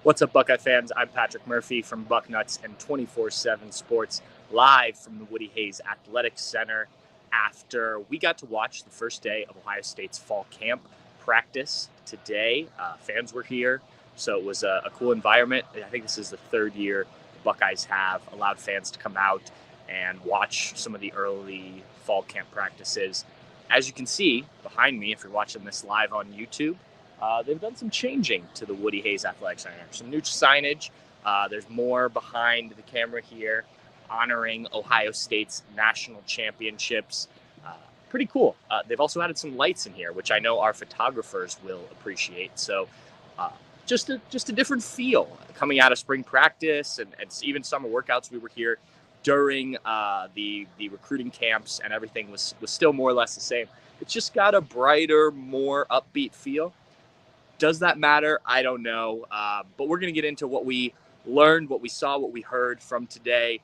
What's up, Buckeye fans? I'm Patrick Murphy from Bucknuts and 24/7 Sports, live from the Woody Hayes Athletic Center after we got to watch the first day of Ohio State's fall camp practice today. Fans were here, so it was a cool environment. I think this is the third year the Buckeyes have allowed fans to come out and watch some of the early fall camp practices. As you can see behind me, if you're watching this live on YouTube, they've done some changing to the Woody Hayes Athletic Center. Some new signage. There's more behind the camera here honoring Ohio State's national championships. Pretty cool. They've also added some lights in here, which I know our photographers will appreciate. So just a different feel coming out of spring practice and even summer workouts. We were here during the recruiting camps, and everything was still more or less the same. It's just got a brighter, more upbeat feel. Does that matter? I don't know. But we're going to get into what we learned, what we saw, what we heard from today,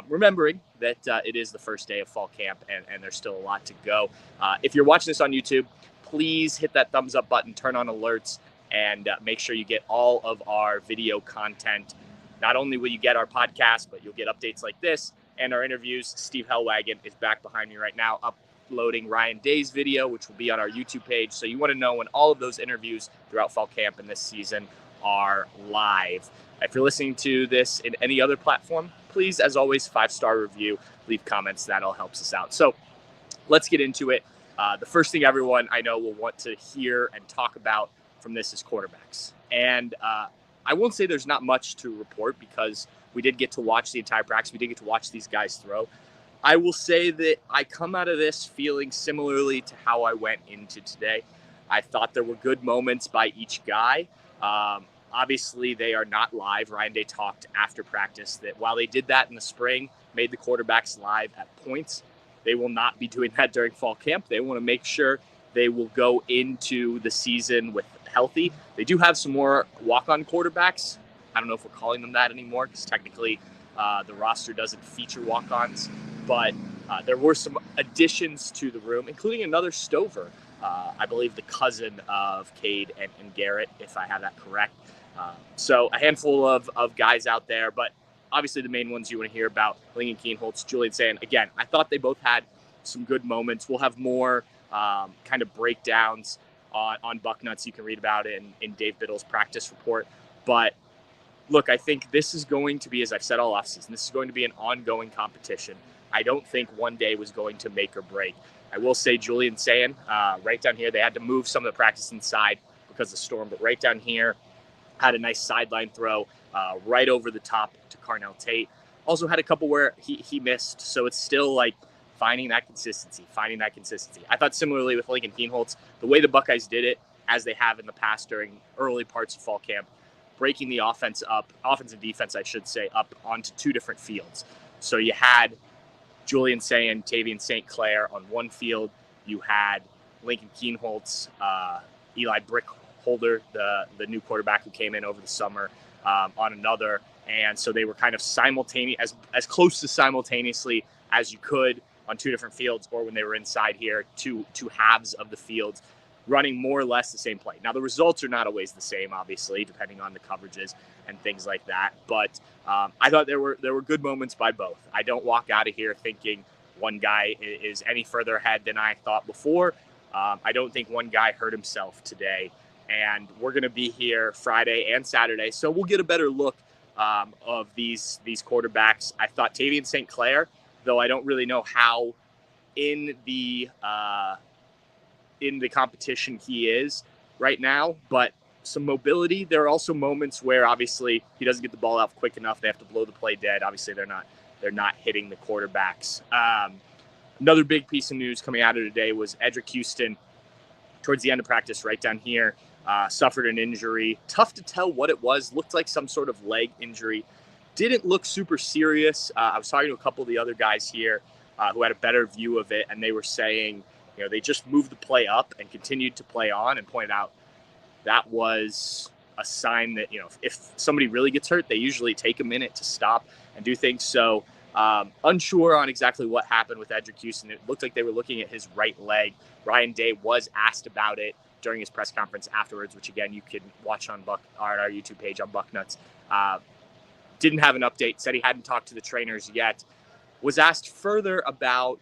remembering that it is the first day of fall camp and there's still a lot to go. If you're watching this on YouTube, please hit that thumbs up button, turn on alerts, and make sure you get all of our video content. Not only will you get our podcast, but you'll get updates like this and our interviews. Steve Hellwagon is back behind me right now, uploading Ryan Day's video, which will be on our YouTube page. So you want to know when all of those interviews throughout fall camp and this season are live. If you're listening to this in any other platform, please, as always, 5-star review, leave comments. That all helps us out. So let's get into it. The first thing everyone I know will want to hear and talk about from this is quarterbacks. And I won't say there's not much to report because we did get to watch the entire practice. We did get to watch these guys throw. I will say that I come out of this feeling similarly to how I went into today. I thought there were good moments by each guy. Obviously, they are not live. Ryan Day talked after practice that while they did that in the spring, made the quarterbacks live at points, they will not be doing that during fall camp. They want to make sure they will go into the season with healthy. They do have some more walk-on quarterbacks. I don't know if we're calling them that anymore because technically the roster doesn't feature walk-ons. But there were some additions to the room, including another Stover, I believe the cousin of Cade and Garrett, if I have that correct. So a handful of guys out there, but obviously the main ones you want to hear about, Lincoln Kienholz, Julian Sand. Again, I thought they both had some good moments. We'll have more kind of breakdowns on Bucknuts. You can read about it in Dave Biddle's practice report. But look, I think this is going to be, as I've said all offseason, this is going to be an ongoing competition. I don't think one day was going to make or break. I will say Julian Sand, right down here, they had to move some of the practice inside because of the storm, but right down here had a nice sideline throw right over the top to Carnell Tate. Also had a couple where he missed, so it's still like finding that consistency. I thought similarly with Lincoln Kienholz, the way the Buckeyes did it, as they have in the past during early parts of fall camp, breaking the offense and defense, I should say, up onto two different fields. So you had Julian Sand, Tavian St. Clair on one field. You had Lincoln Kienholz, Eli Brickholder, the new quarterback who came in over the summer, on another. And so they were kind of simultaneous, as close to simultaneously as you could on two different fields, or when they were inside here, two halves of the fields, running more or less the same play. Now, the results are not always the same, obviously, depending on the coverages and things like that. But I thought there were good moments by both. I don't walk out of here thinking one guy is any further ahead than I thought before. I don't think one guy hurt himself today. And we're going to be here Friday and Saturday, so we'll get a better look of these quarterbacks. I thought Tavian St. Clair, though I don't really know how in the competition he is right now, but some mobility. There are also moments where obviously he doesn't get the ball out quick enough. They have to blow the play dead. Obviously they're not hitting the quarterbacks. Another big piece of news coming out of today was Edric Houston towards the end of practice right down here suffered an injury. Tough to tell what it was. Looked like some sort of leg injury. Didn't look super serious. I was talking to a couple of the other guys here who had a better view of it, and they were saying, they just moved the play up and continued to play on, and pointed out that was a sign that, if somebody really gets hurt, they usually take a minute to stop and do things. So unsure on exactly what happened with Edric Houston. It looked like they were looking at his right leg. Ryan Day was asked about it during his press conference afterwards, which again you can watch on our YouTube page on Bucknuts. Didn't have an update. Said he hadn't talked to the trainers yet. Was asked further about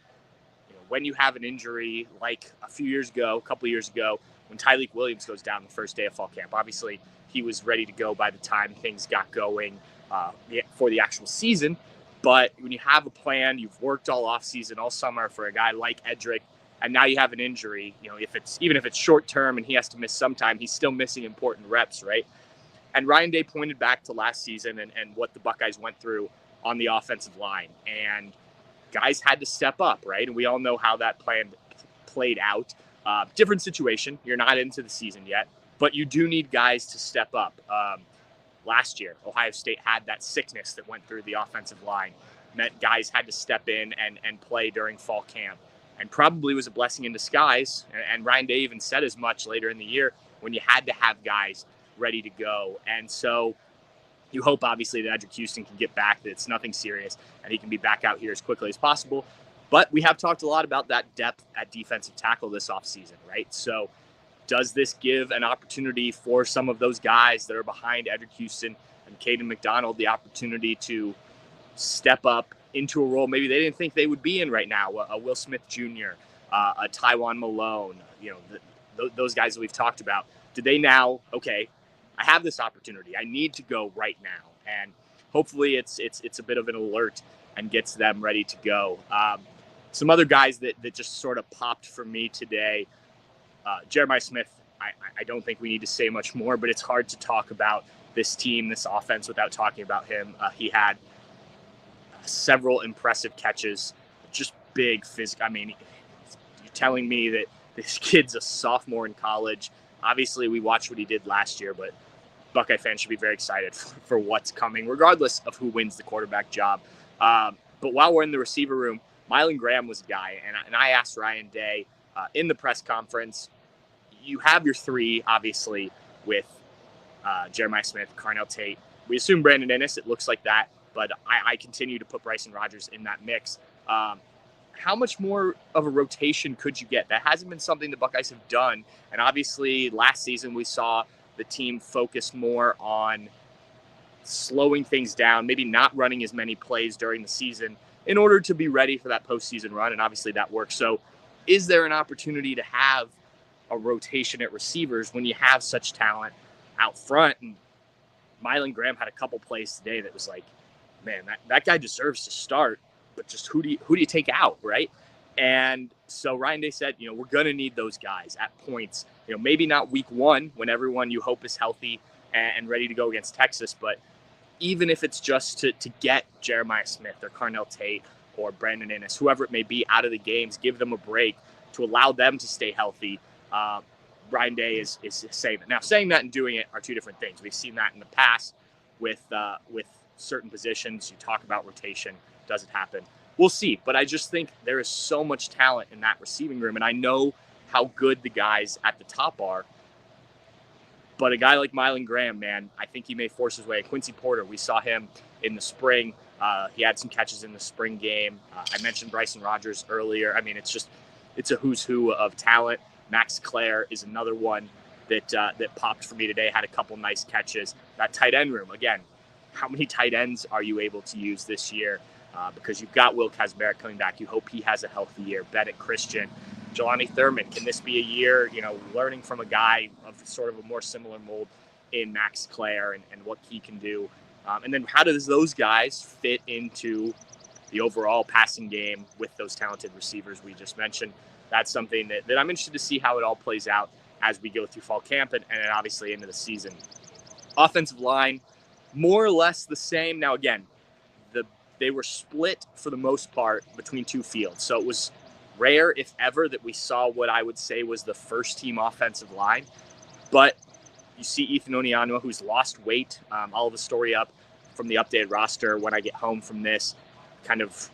when you have an injury, like a couple of years ago, when Tyleik Williams goes down the first day of fall camp. Obviously, he was ready to go by the time things got going for the actual season. But when you have a plan, you've worked all offseason, all summer for a guy like Edric, and now you have an injury, even if it's short term and he has to miss some time, he's still missing important reps, right? And Ryan Day pointed back to last season and what the Buckeyes went through on the offensive line. And guys had to step up, right? And we all know how that plan played out. Different situation. You're not into the season yet, but you do need guys to step up. Last year, Ohio State had that sickness that went through the offensive line. Meant guys had to step in and play during fall camp. And probably was a blessing in disguise. And Ryan Day even said as much later in the year when you had to have guys ready to go. And so you hope, obviously, that Edric Houston can get back, that it's nothing serious, and he can be back out here as quickly as possible. But we have talked a lot about that depth at defensive tackle this offseason, right? So does this give an opportunity for some of those guys that are behind Edric Houston and Caden McDonald the opportunity to step up into a role maybe they didn't think they would be in right now? A Will Smith Jr., a Tywan Malone, those guys that we've talked about. Do they now, okay, I have this opportunity. I need to go right now. And hopefully it's a bit of an alert and gets them ready to go. Some other guys that just sort of popped for me today. Jeremiah Smith, I don't think we need to say much more, but it's hard to talk about this team, this offense, without talking about him. He had several impressive catches, just big physical. I mean, you're telling me that this kid's a sophomore in college. Obviously, we watched what he did last year, but Buckeye fans should be very excited for what's coming, regardless of who wins the quarterback job. But while we're in the receiver room, Mylan Graham was a guy, and I asked Ryan Day in the press conference, you have your three, obviously, with Jeremiah Smith, Carnell Tate. We assume Brandon Innes. It looks like that, but I continue to put Bryson Rogers in that mix. How much more of a rotation could you get? That hasn't been something the Buckeyes have done. And obviously, last season we saw the team focus more on slowing things down, maybe not running as many plays during the season in order to be ready for that postseason run. And obviously that works. So is there an opportunity to have a rotation at receivers when you have such talent out front? And Mylan Graham had a couple plays today that was like, man, that guy deserves to start, but just who do you take out, right? And so Ryan Day said, we're going to need those guys at points, maybe not week one when everyone you hope is healthy and ready to go against Texas, but even if it's just to get Jeremiah Smith or Carnell Tate or Brandon Innes, whoever it may be, out of the games, give them a break to allow them to stay healthy. Ryan Day is saying that. Now, saying that and doing it are two different things. We've seen that in the past with certain positions. You talk about rotation. Does it happen? We'll see. But I just think there is so much talent in that receiving room. And I know how good the guys at the top are. But a guy like Mylan Graham, man, I think he may force his way. Quincy Porter, we saw him in the spring. He had some catches in the spring game. I mentioned Bryson Rogers earlier. I mean, it's a who's who of talent. Max Clare is another one that popped for me today, had a couple nice catches. That tight end room, again, how many tight ends are you able to use this year? Because you've got Will Kazmarek coming back. You hope he has a healthy year. Bennett Christian, Jelani Thurman. Can this be a year, learning from a guy of sort of a more similar mold in Max Clare and what he can do? And then how does those guys fit into the overall passing game with those talented receivers we just mentioned? That's something that I'm interested to see how it all plays out as we go through fall camp and obviously into the season. Offensive line, more or less the same. Now, again, they were split for the most part between two fields. So it was rare, if ever, that we saw what I would say was the first team offensive line. But you see Ethan Onianwa, who's lost weight. I'll have a story up from the updated roster when I get home from this, kind of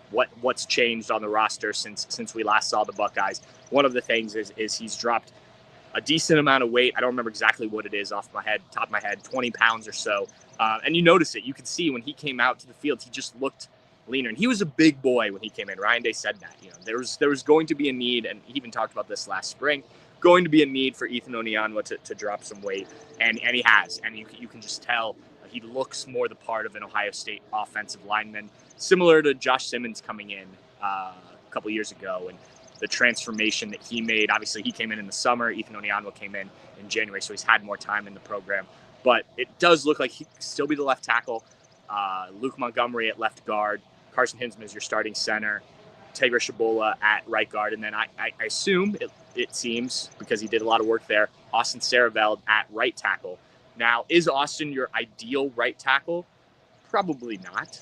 what's changed on the roster since we last saw the Buckeyes. One of the things is he's dropped a decent amount of weight. I don't remember exactly what it is off my head, top of my head, 20 pounds or so. And you notice it. You could see when he came out to the field, he just looked leaner. And he was a big boy when he came in. Ryan Day said that. There was going to be a need, and he even talked about this last spring, going to be a need for Ethan Onyanwa to drop some weight, and he has, and you can just tell he looks more the part of an Ohio State offensive lineman, similar to Josh Simmons coming in a couple years ago, and the transformation that he made. Obviously, he came in the summer. Ethan Onyanwa came in January, so he's had more time in the program. But it does look like he could still be the left tackle. Luke Montgomery at left guard, Carson Hinsman is your starting center, Tigre Shabola at right guard, and then I assume it seems, because he did a lot of work there, Austin Saraveld at right tackle. Now, is Austin your ideal right tackle? Probably not.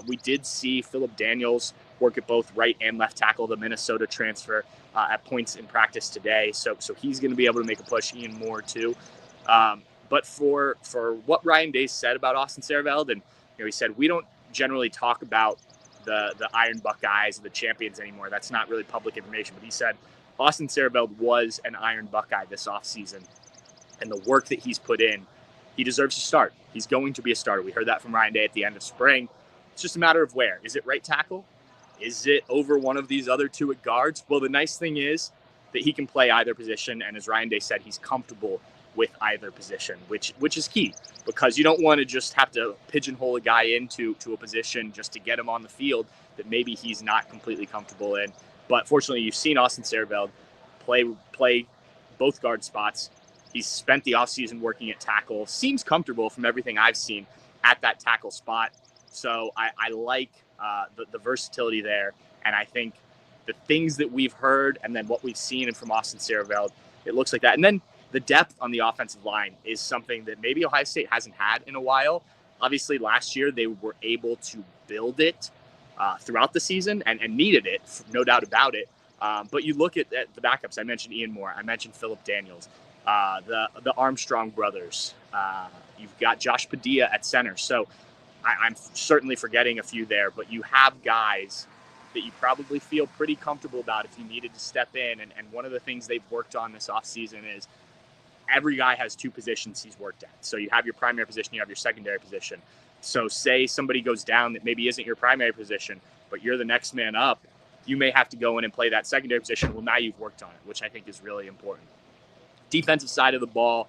We did see Phillip Daniels work at both right and left tackle, the Minnesota transfer, at points in practice today. So he's going to be able to make a push. Ian Moore too. But for what Ryan Day said about Austin Saraveld, and he said we don't generally talk about the Iron Buckeyes, the champions anymore. That's not really public information. But he said Austin Saraveld was an Iron Buckeye this offseason, and the work that he's put in, he deserves to start. He's going to be a starter. We heard that from Ryan Day at the end of spring. It's just a matter of where. Is it right tackle? Is it over one of these other two at guards? Well, the nice thing is that he can play either position, and as Ryan Day said, he's comfortable with either position, which is key, because you don't want to just have to pigeonhole a guy into a position just to get him on the field that maybe he's not completely comfortable in. But fortunately, you've seen Austin Saraveld play both guard spots. He's spent the offseason working at tackle. Seems comfortable from everything I've seen at that tackle spot. So I like the versatility there. And I think the things that we've heard and then what we've seen from Austin Saraveld, it looks like that. And then the depth on the offensive line is something that maybe Ohio State hasn't had in a while. Obviously, last year they were able to build it throughout the season and needed it, no doubt about it. But you look at the backups. I mentioned Ian Moore. I mentioned Phillip Daniels. The Armstrong brothers. You've got Josh Padilla at center. So I'm certainly forgetting a few there, but you have guys that you probably feel pretty comfortable about if you needed to step in. And one of the things they've worked on this offseason is every guy has two positions he's worked at. So you have your primary position, you have your secondary position. So say somebody goes down that maybe isn't your primary position, but you're the next man up, you may have to go in and play that secondary position. Well, now you've worked on it, which I think is really important. Defensive side of the ball,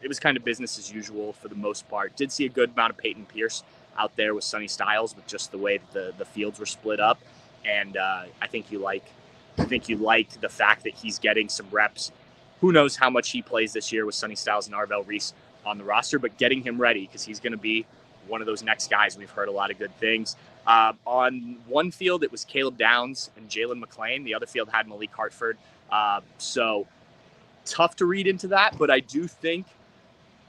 it was kind of business as usual for the most part. Did see a good amount of Peyton Pierce out there with Sonny Styles, with just the way that the fields were split up. And I think you like the fact that he's getting some reps. Who knows how much he plays this year with Sonny Styles and Arvell Reese on the roster, but getting him ready because he's going to be one of those next guys. We've heard a lot of good things. On one field, it was Caleb Downs and Jalen McClain. The other field had Malik Hartford. So tough to read into that, but I do think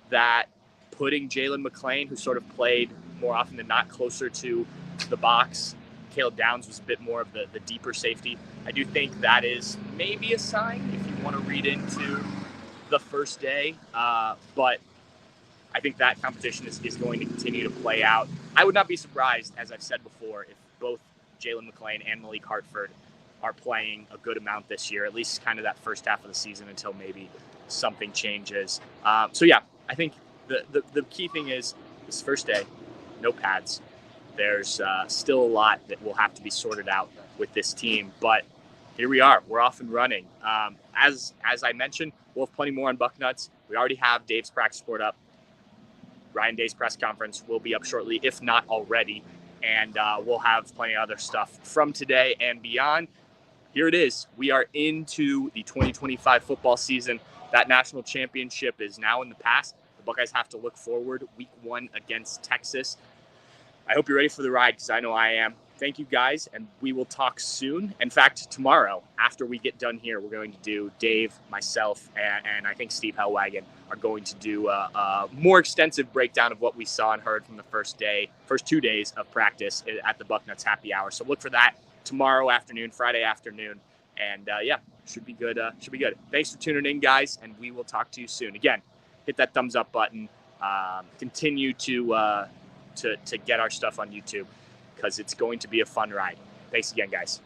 that putting Jalen McClain, who sort of played more often than not closer to the box, Caleb Downs was a bit more of the deeper safety. I do think that is maybe a sign if you want to read into the first day. But I think that competition is going to continue to play out. I would not be surprised, as I've said before, if both Jalen McClain and Malik Hartford are playing a good amount this year, at least kind of that first half of the season until maybe something changes. So yeah, I think the key thing is this first day, no pads. There's still a lot that will have to be sorted out with this team, but here we are. We're off and running. As I mentioned, we'll have plenty more on Bucknuts. We already have Dave's practice report up. Ryan Day's press conference will be up shortly, if not already, and we'll have plenty of other stuff from today and beyond. Here it is. We are into the 2025 football season. That national championship is now in the past. The Buckeyes have to look forward. Week 1 against Texas. I hope you're ready for the ride, because I know I am. Thank you, guys, and we will talk soon. In fact, tomorrow, after we get done here, we're going to do Dave, myself, and I think Steve Hellwagon are going to do a more extensive breakdown of what we saw and heard from the first 2 days of practice at the Bucknuts Happy Hour. So look for that tomorrow afternoon, Friday afternoon, and yeah, should be good. Should be good. Thanks for tuning in, guys, and we will talk to you soon. Again, hit that thumbs up button. Continue to get our stuff on YouTube, because it's going to be a fun ride. Thanks again, guys.